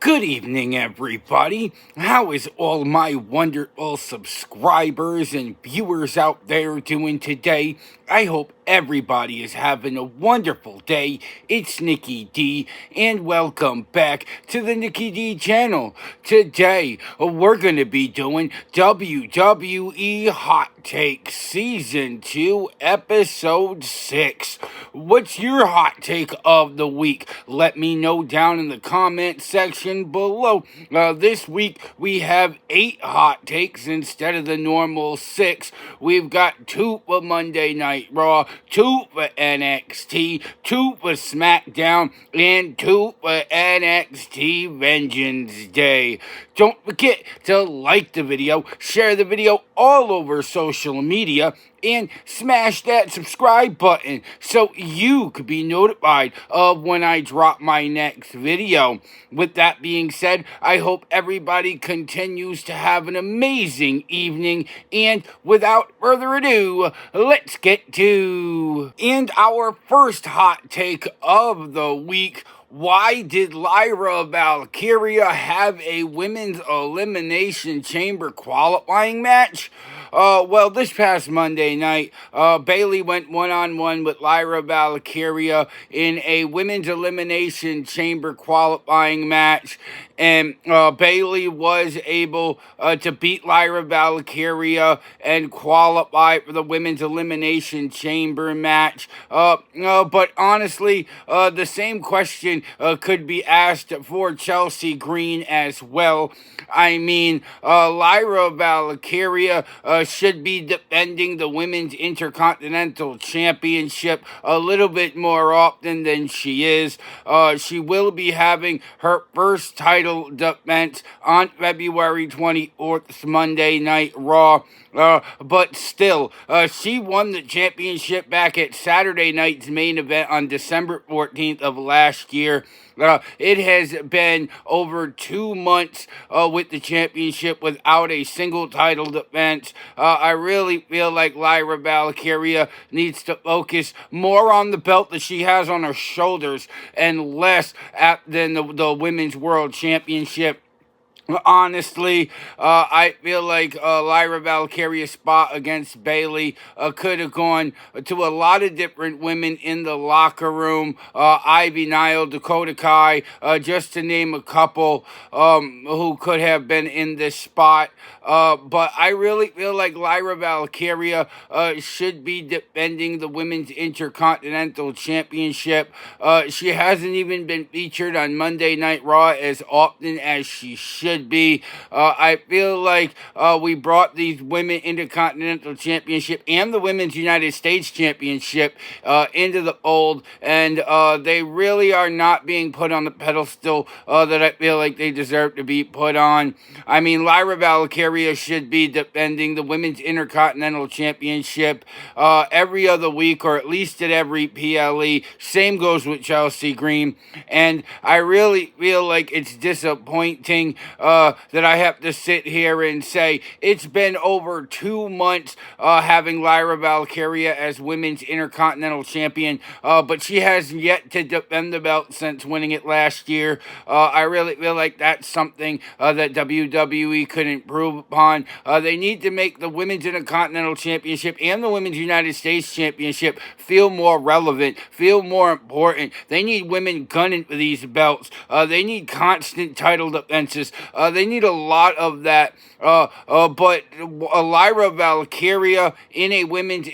Good evening, everybody. How is all my wonderful subscribers and viewers out there doing today? I hope everybody is having a wonderful day. It's Nikki D, and welcome back to the Nikki D channel. Today, we're going to be doing WWE Hot Take Season 2, Episode 6. What's your hot take of the week? Let me know down in the comment section below. This week, we have 8 hot takes instead of the normal 6. We've got 2 for Monday Night Raw, 2 for NXT, 2 for SmackDown, and 2 for NXT Vengeance Day. Don't forget to like the video, share the video all over social media, and smash that subscribe button so you could be notified of when I drop my next video. With that being said, I hope everybody continues to have an amazing evening, and without further ado, let's get to our first hot take of the week. Why did Lyra Valkyria have a women's elimination chamber qualifying match? Well, this past Monday night, Bayley went one-on-one with Lyra Valkyria in a women's elimination chamber qualifying match, and Bayley was able to beat Lyra Valkyria and qualify for the women's elimination chamber match. But honestly, the same question could be asked for Chelsea Green as well. I mean, Lyra Valkyria should be defending the Women's Intercontinental Championship a little bit more often than she is. She will be having her first title defense on February 24th, Monday Night Raw. But still, she won the championship back at Saturday night's main event on December 14th of last year. It has been over 2 months with the championship without a single title defense. I really feel like Lyra Valkyria needs to focus more on the belt that she has on her shoulders and less than the Women's World Championship. Honestly, I feel like Lyra Valkyria's spot against Bayley could have gone to a lot of different women in the locker room. Ivy Nile, Dakota Kai, just to name a couple who could have been in this spot. But I really feel like Lyra Valkyria should be defending the Women's Intercontinental Championship. She hasn't even been featured on Monday Night Raw as often as she should be. I feel like we brought these Women Intercontinental Championship and the Women's United States Championship into the fold, and they really are not being put on the pedestal that I feel like they deserve to be put on. I mean, Lyra Valkyria should be defending the Women's Intercontinental Championship every other week, or at least at every PLE. Same goes with Chelsea Green, and I really feel like it's disappointing that I have to sit here and say it's been over 2 months having Lyra Valkyria as Women's Intercontinental Champion, but she has yet to defend the belt since winning it last year. I really feel like that's something that WWE could improve upon. They need to make the Women's Intercontinental Championship and the Women's United States Championship feel more relevant, feel more important. They need women gunning for these belts. They need constant title defenses. They need a lot of that. But Lyra Valkyria in a women's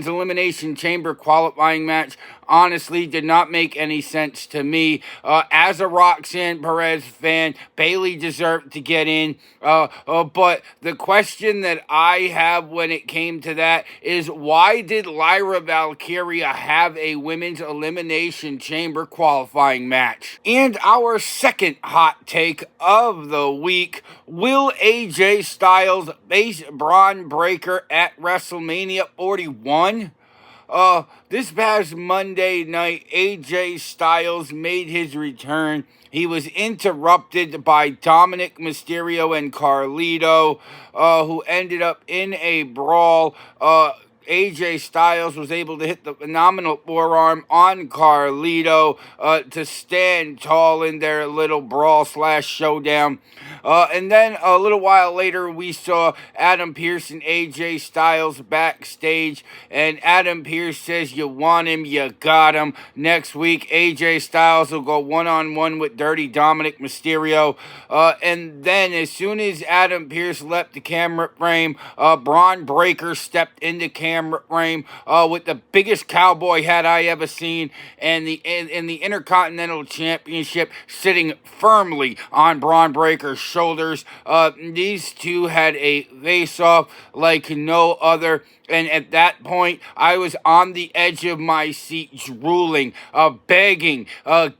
elimination chamber qualifying match honestly did not make any sense to me. As a Roxanne Perez fan, Bayley deserved to get in. But the question that I have when it came to that is, why did Lyra Valkyria have a women's elimination chamber qualifying match? And our second hot take of the week: will AJ Styles face Braun Breaker at WrestleMania 41? This past Monday night, AJ Styles made his return. He was interrupted by Dominic Mysterio and Carlito, who ended up in a brawl. AJ Styles was able to hit the phenomenal forearm on Carlito to stand tall in their little brawl slash showdown. And then a little while later, we saw Adam Pearce and AJ Styles backstage, and Adam Pearce says, "You want him, you got him." Next week, AJ Styles will go one-on-one with Dirty Dominic Mysterio. And then as soon as Adam Pearce left the camera frame, Braun Breaker stepped in the camera frame with the biggest cowboy hat I ever seen, and the Intercontinental Championship sitting firmly on Braun Breaker's shoulders. These two had a face-off like no other. And at that point, I was on the edge of my seat, drooling, begging,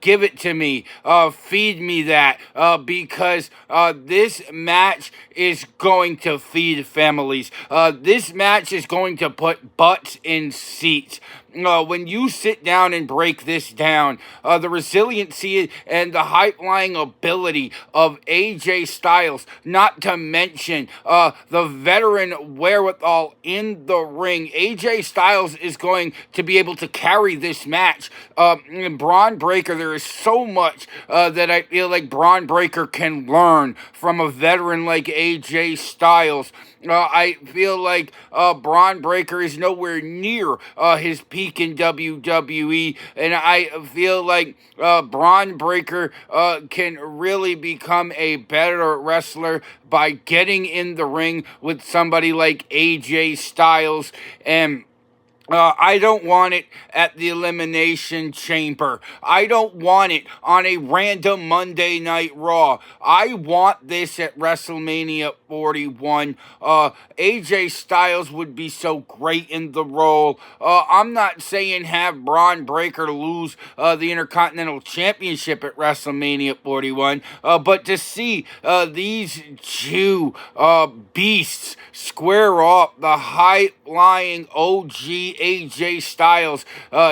give it to me, feed me that, because this match is going to feed families. This match is going to put butts in seats. When you sit down and break this down, the resiliency and the high-flying ability of AJ Styles, not to mention the veteran wherewithal in the ring, AJ Styles is going to be able to carry this match. Braun Breaker, there is so much that I feel like Braun Breaker can learn from a veteran like AJ Styles. I feel like Braun Breaker is nowhere near his peak in WWE, and I feel like Braun Breaker can really become a better wrestler by getting in the ring with somebody like AJ Styles. And I don't want it at the Elimination Chamber. I don't want it on a random Monday Night Raw. I want this at WrestleMania 41. AJ Styles would be so great in the role. I'm not saying have Braun Breaker lose the Intercontinental Championship at WrestleMania 41, but to see these two beasts square off, the high-flying OG AJ Styles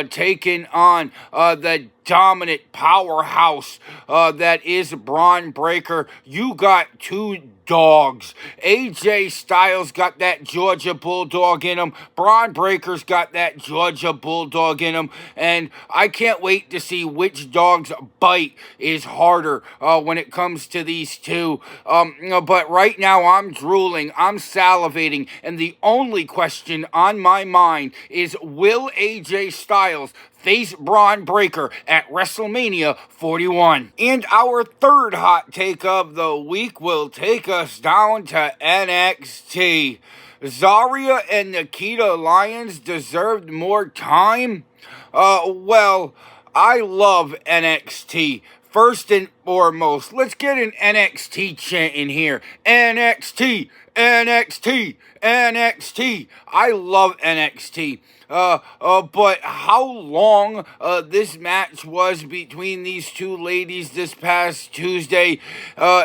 taking on the dominant powerhouse that is Braun Breaker. You got two dogs. AJ Styles got that Georgia Bulldog in him. Braun Breaker's got that Georgia Bulldog in him. And I can't wait to see which dog's bite is harder when it comes to these two. But right now I'm drooling, I'm salivating, and the only question on my mind is, will AJ Styles face Braun Breaker at WrestleMania 41? And our third hot take of the week will take us down to NXT. Zarya and Nikita Lyons deserved more time? Well, I love NXT. First and foremost, let's get an NXT chant in here. NXT, NXT, NXT. I love NXT. But how long this match was between these two ladies this past Tuesday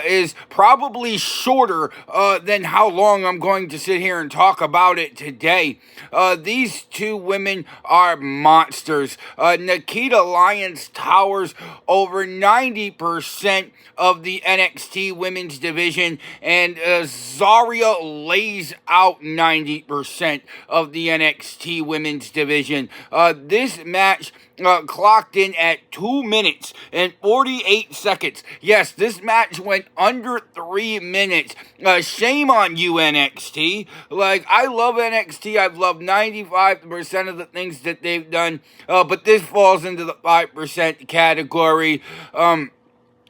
is probably shorter than how long I'm going to sit here and talk about it today. These two women are monsters. Nikita Lyons towers over 90% of the NXT women's division, and Zarya lays out 90% of the NXT women's division. This match clocked in at 2 minutes and 48 seconds. Yes, this match went under 3 minutes. Shame on you, NXT. Like, I love NXT. I've loved 95% of the things that they've done, but this falls into the 5% category.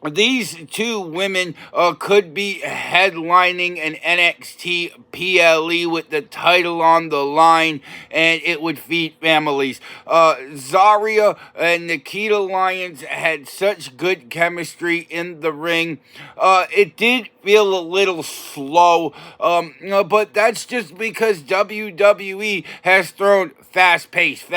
These two women could be headlining an NXT PLE with the title on the line, and it would feed families. Zarya and Nikita Lyons had such good chemistry in the ring. It did feel a little slow, but that's just because WWE has thrown fast-paced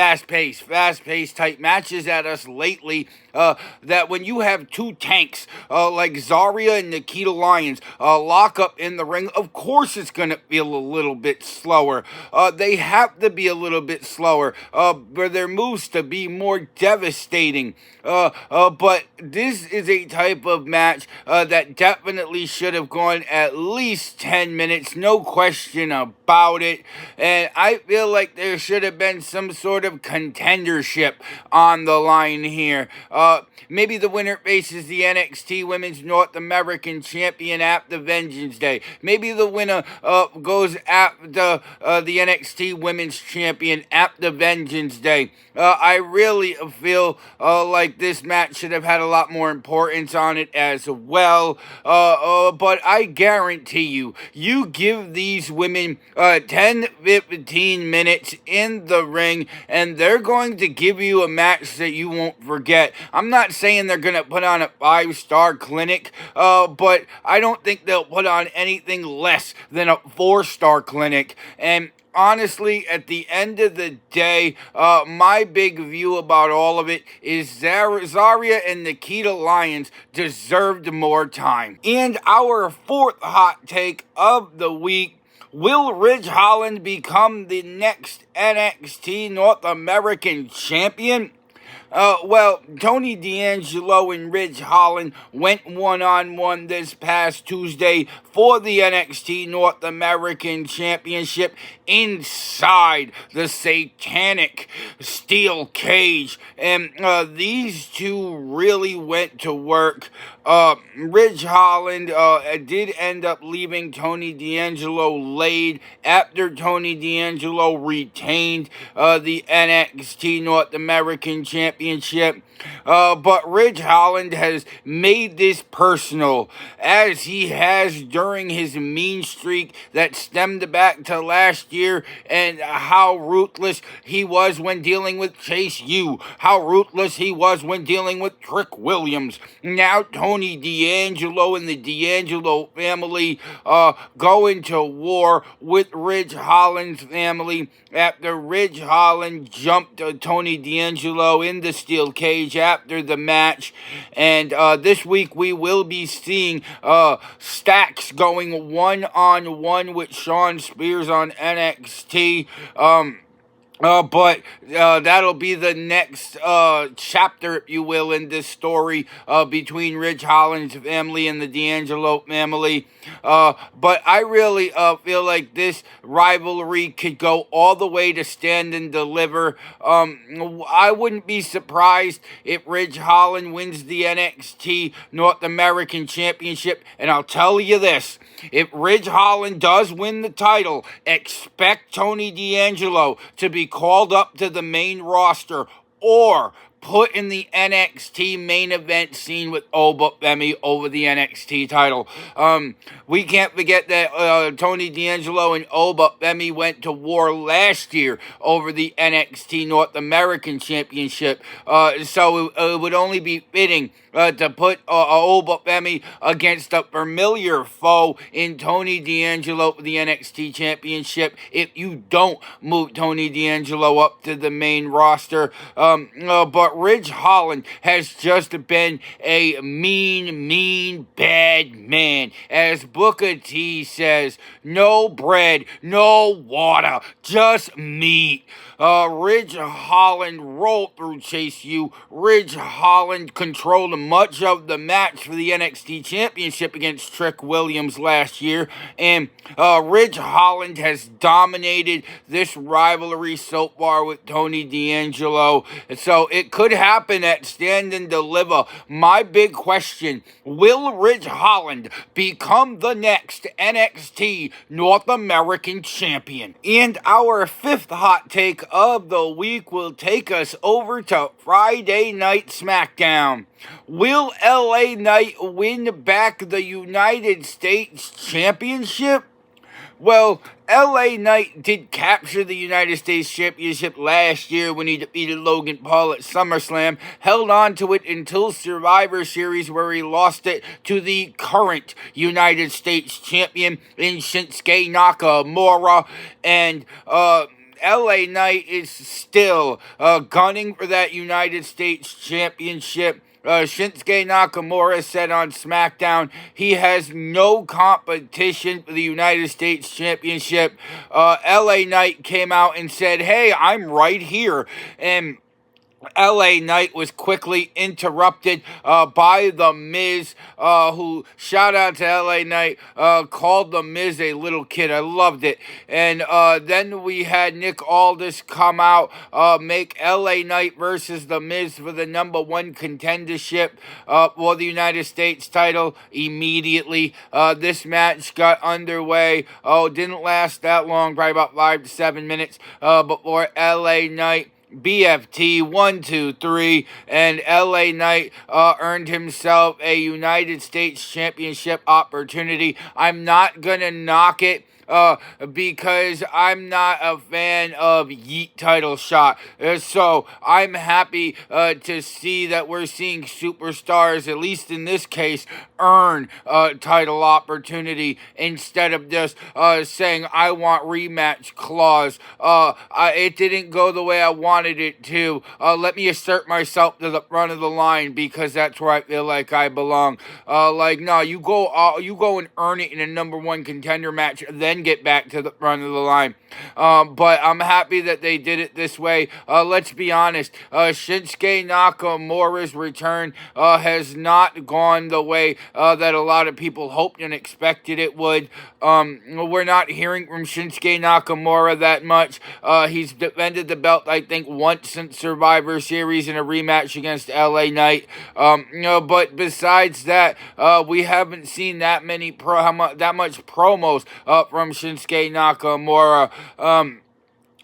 type matches at us lately, that when you have two tanks acts like Zarya and Nikita Lyons lock up in the ring, of course it's going to feel a little bit slower. They have to be a little bit slower for their moves to be more devastating. But this is a type of match that definitely should have gone at least 10 minutes, no question about it. And I feel like there should have been some sort of contendership on the line here. Maybe the winner faces the NXT Women's North American Champion at the Vengeance Day. Maybe the winner goes at the NXT Women's Champion at the Vengeance Day. I really feel like this match should have had a lot more importance on it as well. But I guarantee you, you give these women 10-15 minutes in the ring, and they're going to give you a match that you won't forget. I'm not saying they're going to put on a 5-star clinic, but I don't think they'll put on anything less than a 4-star clinic. And honestly, at the end of the day, my big view about all of it is Zarya and Nikita Lyons deserved more time. And our fourth hot take of the week: will Ridge Holland become the next NXT North American Champion? Well, Tony D'Angelo and Ridge Holland went one-on-one this past Tuesday for the NXT North American Championship inside the satanic steel cage. And these two really went to work. Ridge Holland did end up leaving Tony D'Angelo laid after Tony D'Angelo retained the NXT North American Championship. But Ridge Holland has made this personal, as he has during his mean streak that stemmed back to last year, and how ruthless he was when dealing with Chase U, how ruthless he was when dealing with Trick Williams. Now Tony D'Angelo and the D'Angelo family go into war with Ridge Holland's family after Ridge Holland jumped Tony D'Angelo in the steel cage after the match. And this week we will be seeing Stacks going one-on-one with Shawn Spears on NXT. But that'll be the next chapter, if you will, in this story between Ridge Holland's family and the D'Angelo family. But I really feel like this rivalry could go all the way to Stand and Deliver. I wouldn't be surprised if Ridge Holland wins the NXT North American Championship. And I'll tell you this: if Ridge Holland does win the title, expect Tony D'Angelo to be called up to the main roster or put in the NXT main event scene with Oba Femi over the NXT title. We can't forget that Tony D'Angelo and Oba Femi went to war last year over the NXT North American Championship. So it would only be fitting to put Oba Femi against a familiar foe in Tony D'Angelo for the NXT Championship if you don't move Tony D'Angelo up to the main roster. But Ridge Holland has just been a mean, bad man. As Booker T says, no bread, no water, just meat. Ridge Holland rolled through Chase U. Ridge Holland controlled much of the match for the NXT Championship against Trick Williams last year. And Ridge Holland has dominated this rivalry so far with Tony D'Angelo. So it could happen at Stand and Deliver. My big question: will Ridge Holland become the next NXT North American Champion? And our fifth hot take of the week will take us over to Friday Night SmackDown. Will LA Knight win back the United States Championship? Well, LA Knight did capture the United States Championship last year when he defeated Logan Paul at SummerSlam, held on to it until Survivor Series, where he lost it to the current United States Champion in Shinsuke Nakamura. And LA Knight is still gunning for that United States Championship. Shinsuke Nakamura said on SmackDown he has no competition for the United States Championship. LA Knight came out and said, "Hey, I'm right here." And LA Knight was quickly interrupted by The Miz, who, shout out to LA Knight, called The Miz a little kid. I loved it. And then we had Nick Aldis come out, make LA Knight versus The Miz for the number one contendership for the United States title immediately. This match got underway. Oh, didn't last that long, probably about 5 to 7 minutes before LA Knight BFT 1, 2, 3, and LA Knight earned himself a United States Championship opportunity. I'm not gonna knock it because I'm not a fan of Yeet title shot. So I'm happy to see that we're seeing superstars, at least in this case, earn a title opportunity instead of just saying I want rematch clause. It didn't go the way I wanted it to. Let me assert myself to the front of the line because that's where I feel like I belong. No, you go and earn it in a number one contender match, then get back to the front of the line. But I'm happy that they did it this way. Let's be honest. Shinsuke Nakamura's return has not gone the way that a lot of people hoped and expected it would. We're not hearing from Shinsuke Nakamura that much. He's defended the belt, I think, once since Survivor Series in a rematch against LA Knight. But besides that, we haven't seen that much promos from Shinsuke Nakamura.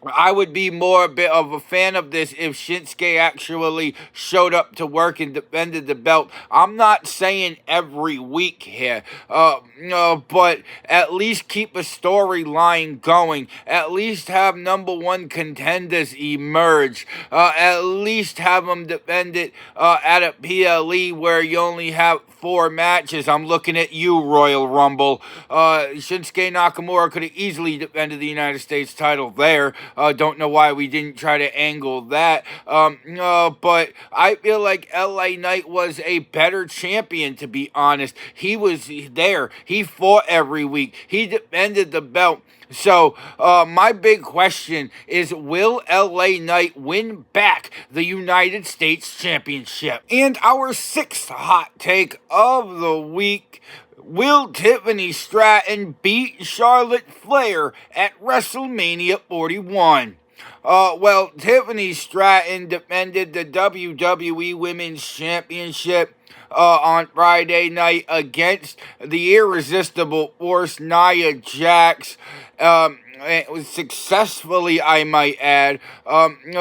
I would be more a bit of a fan of this if Shinsuke actually showed up to work and defended the belt. I'm not saying every week here, but at least keep a storyline going. At least have number one contenders emerge. At least have them defend it at a PLE where you only have 4 matches. I'm looking at you, Royal Rumble. Shinsuke Nakamura could have easily defended the United States title there. Don't know why we didn't try to angle that. But I feel like LA Knight was a better champion, to be honest. He was there. He fought every week. He defended the belt. So, my big question is, will LA Knight win back the United States Championship? And our 6th hot take of the week: will Tiffany Stratton beat Charlotte Flair at WrestleMania 41? Well, Tiffany Stratton defended the WWE Women's Championship on Friday night against the irresistible force Nia Jax. It was successfully, I might add.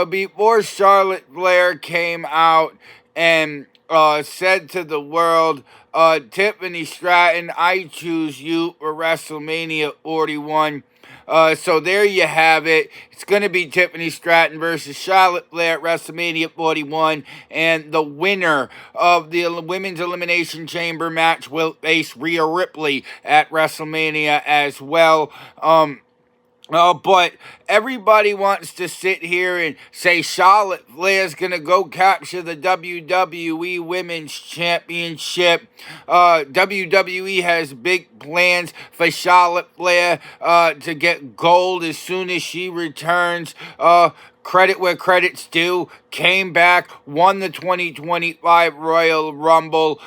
Before Charlotte Flair came out and said to the world, Tiffany Stratton, I choose you for WrestleMania 41. So there you have it. It's going to be Tiffany Stratton versus Charlotte Flair at WrestleMania 41. And the winner of the Women's Elimination Chamber match will face Rhea Ripley at WrestleMania as well. But everybody wants to sit here and say Charlotte Flair's going to go capture the WWE Women's Championship. WWE has big plans for Charlotte Flair to get gold as soon as she returns. Credit where credit's due, came back, won the 2025 Royal Rumble,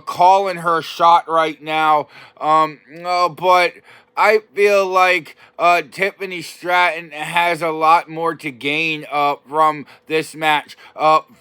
calling her shot right now. But I feel like Tiffany Stratton has a lot more to gain from this match.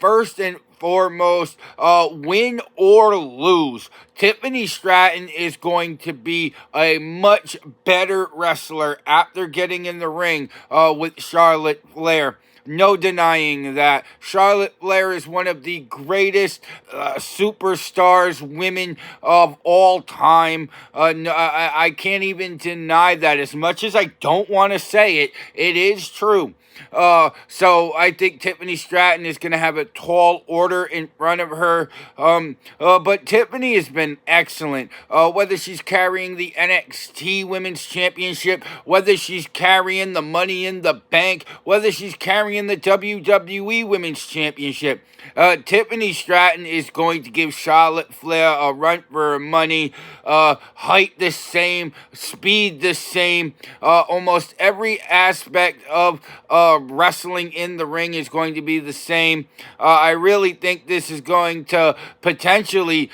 First and foremost, win or lose, Tiffany Stratton is going to be a much better wrestler after getting in the ring with Charlotte Flair. No denying that. Charlotte Flair is one of the greatest superstars, women of all time. I can't even deny that. As much as I don't want to say it, it is true. So I think Tiffany Stratton is going to have a tall order in front of her. But Tiffany has been excellent. Whether she's carrying the NXT Women's Championship, whether she's carrying the Money in the Bank, whether she's carrying carrying the WWE Women's Championship. Tiffany Stratton is going to give Charlotte Flair a run for her money. Height the same, speed the same. Almost every aspect of wrestling in the ring is going to be the same. I really think this is going to potentially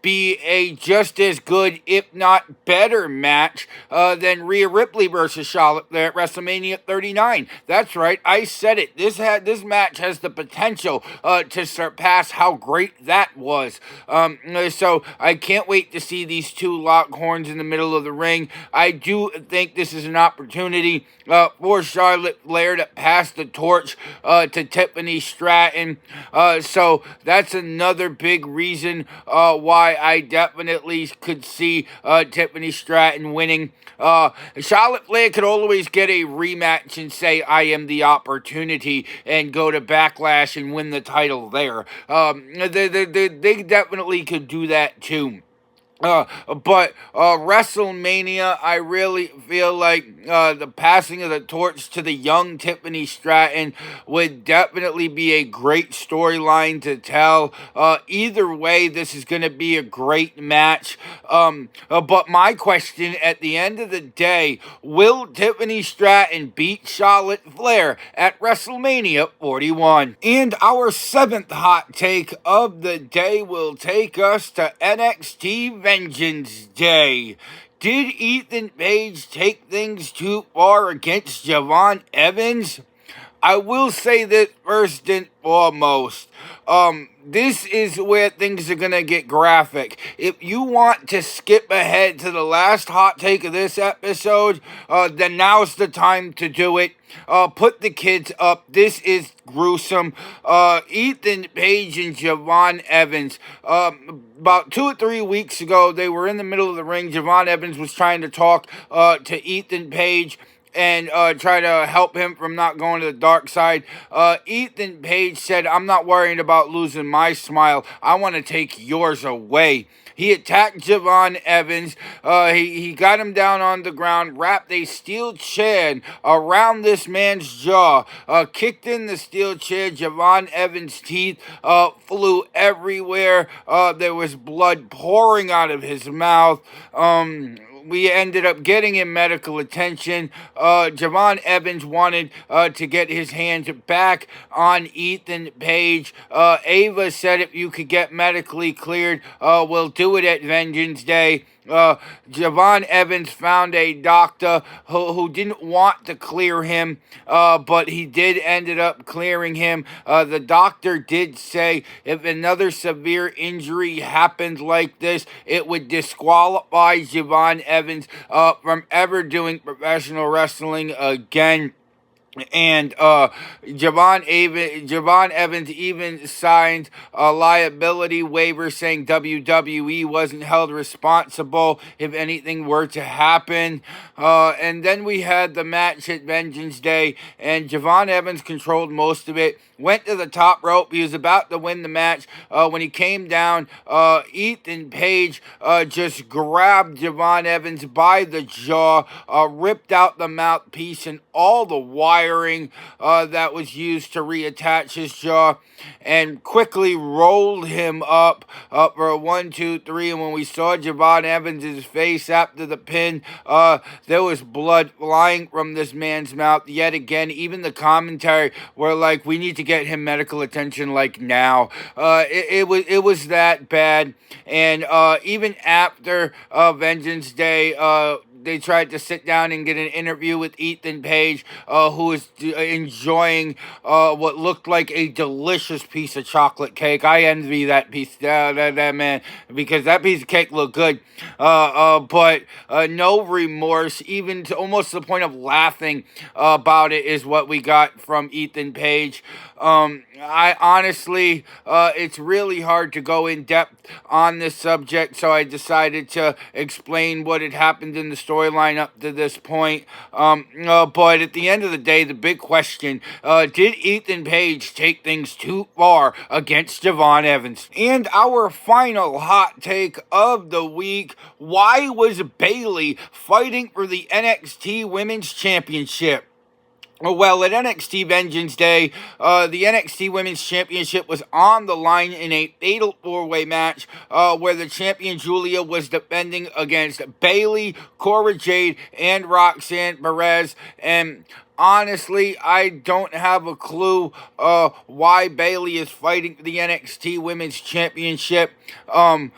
be a just as good, if not better, match than Rhea Ripley versus Charlotte Flair at WrestleMania 39. That's right, I said it. This match has the potential to surpass how great that was. So I can't wait to see these two lock horns in the middle of the ring. I do think this is an opportunity for Charlotte Flair to pass the torch to Tiffany Stratton. So that's another big reason why I definitely could see Tiffany Stratton winning. Charlotte Flair could always get a rematch and say, I am the opportunity, and go to Backlash and win the title there. They definitely could do that too. But WrestleMania, I really feel like the passing of the torch to the young Tiffany Stratton would definitely be a great storyline to tell. Either way, this is going to be a great match. But my question at the end of the day, will Tiffany Stratton beat Charlotte Flair at WrestleMania 41? And our seventh hot take of the day will take us to NXT Vengeance Day. Did Ethan Page take things too far against Javon Evans? I will say this first and foremost. This is where things are going to get graphic. If you want to skip ahead to the last hot take of this episode, then now's the time to do it. Put the kids up. This is gruesome. Ethan Page and Javon Evans. About 2 or 3 weeks ago, they were in the middle of the ring. Javon Evans was trying to talk to Ethan Page and try to help him from not going to the dark side. Ethan Page said, I'm not worried about losing my smile. I want to take yours away. He attacked Javon Evans. He got him down on the ground, wrapped a steel chair around this man's jaw, kicked in the steel chair. Javon Evans' teeth flew everywhere. There was blood pouring out of his mouth. We ended up getting him medical attention. Javon Evans wanted to get his hands back on Ethan Page. Ava said if you could get medically cleared, we'll do it at Vengeance Day. Javon Evans found a doctor who didn't want to clear him, but he did ended up clearing him. The doctor did say if another severe injury happened like this, it would disqualify Javon Evans from ever doing professional wrestling again. And Javon Evans even signed a liability waiver saying WWE wasn't held responsible if anything were to happen. And then we had the match at Vengeance Day, and Javon Evans controlled most of it. Went to the top rope. He was about to win the match. When he came down, Ethan Page just grabbed Javon Evans by the jaw, ripped out the mouthpiece and all the wiring that was used to reattach his jaw, and quickly rolled him up for a 1, 2, 3. And when we saw Javon Evans' face after the pin, there was blood flying from this man's mouth. Yet again, even the commentary were like, we need to get him medical attention like now. It was that bad. And even after Vengeance Day, they tried to sit down and get an interview with Ethan Page, who was enjoying what looked like a delicious piece of chocolate cake. I envy that piece, that man, because that piece of cake looked good. But no remorse, even to almost the point of laughing about it, is what we got from Ethan Page. I honestly, it's really hard to go in depth on this subject, so I decided to explain what had happened in the storyline up to this point. But at the end of the day, the big question, did Ethan Page take things too far against Javon Evans? And our final hot take of the week, why was Bayley fighting for the NXT Women's Championship? Well, at NXT Vengeance Day, the NXT Women's Championship was on the line in a fatal four-way match where the champion Julia was defending against Bayley, Cora Jade, and Roxanne Perez. And honestly, I don't have a clue why Bayley is fighting for the NXT Women's Championship. I'm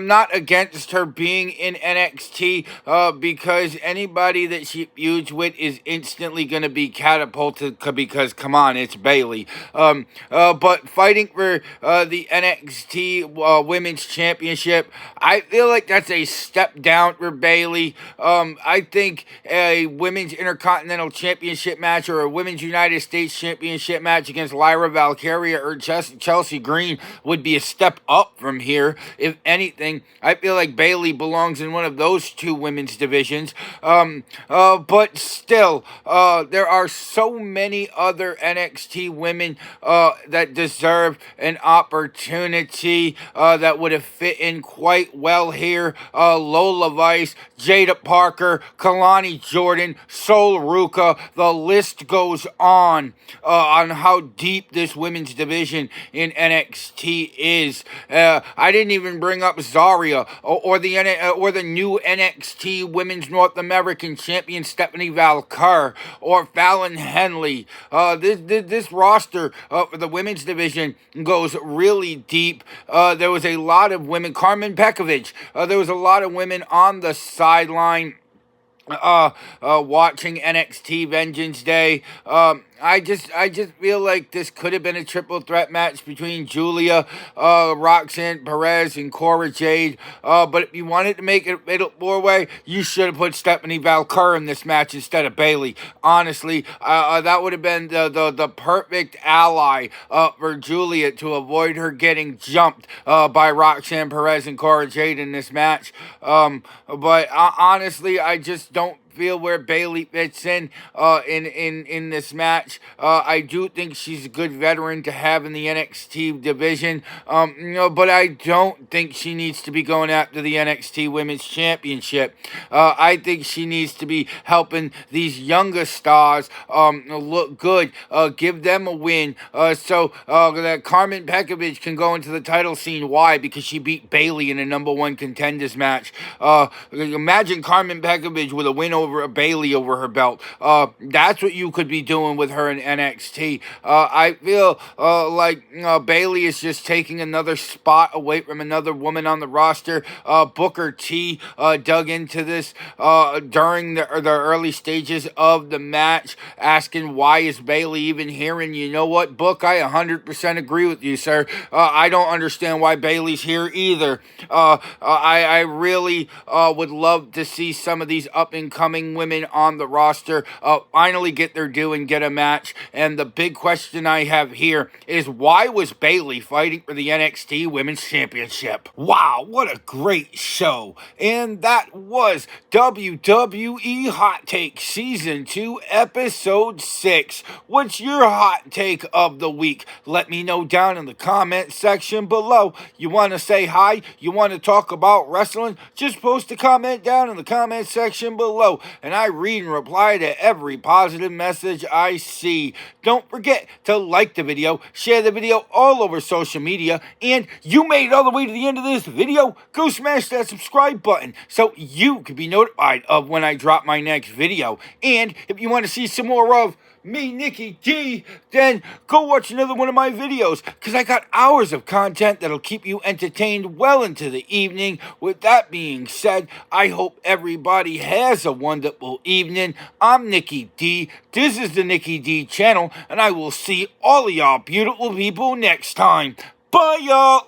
not against her being in NXT because anybody that she feuds with is instantly going to be catapulted because, come on, it's Bayley. But fighting for the NXT Women's Championship, I feel like that's a step down for Bayley. I think a Women's Intercontinental Championship match or a Women's United States Championship match against Lyra Valkyria or Chelsea Green would be a step up from here. If anything, I feel like Bayley belongs in one of those two women's divisions. But still, there are so many other NXT women that deserve an opportunity that would have fit in quite well here. Lola Vice, Jada Parker, Kalani Jordan, Sol Ruka. The list goes on how deep this women's division in NXT is. I didn't even bring up Zarya or the new NXT Women's North American Champion Stephanie Valkyr or Fallon Henley. This roster for the women's division goes really deep. There was a lot of women. Carmen Pekovic. There was a lot of women on the sideline watching NXT Vengeance Day. I just feel like this could have been a triple threat match between Julia, Roxanne Perez, and Cora Jade. But if you wanted to make it a four-way, you should have put Stephanie Valkyr in this match instead of Bayley. Honestly, that would have been the perfect ally for Julia to avoid her getting jumped by Roxanne Perez and Cora Jade in this match. But honestly, I just don't feel where Bayley fits in this match. I do think she's a good veteran to have in the NXT division, but I don't think she needs to be going after the NXT Women's Championship. I think she needs to be helping these younger stars look good, give them a win, so that Carmen Pekovic can go into the title scene. Why? Because she beat Bayley in a number one contenders match. Imagine Carmen Pekovic with a win over a Bayley over her belt. That's what you could be doing with her in NXT. I feel like Bayley is just taking another spot away from another woman on the roster. Booker T dug into this during the early stages of the match, asking why is Bayley even here? And you know what, Book, I 100% agree with you, sir. I don't understand why Bayley's here either. I really would love to see some of these up-and-coming women on the roster finally get their due and get a match. And the big question I have here is, why was Bayley fighting for the NXT Women's Championship? Wow, what a great show. And that was WWE Hot Take Season 2, Episode 6. What's your hot take of the week? Let me know down in the comment section below. You want to say hi? You want to talk about wrestling? Just post a comment down in the comment section below, and I read and reply to every positive message I see. Don't forget to like the video, share the video all over social media, and you made it all the way to the end of this video, go smash that subscribe button so you can be notified of when I drop my next video. And if you want to see some more of me, Nikki D, then go watch another one of my videos, because I got hours of content that'll keep you entertained well into the evening. With that being said, I hope everybody has a wonderful evening. I'm Nikki D. This is the Nikki D channel, and I will see all of y'all beautiful people next time. Bye, y'all.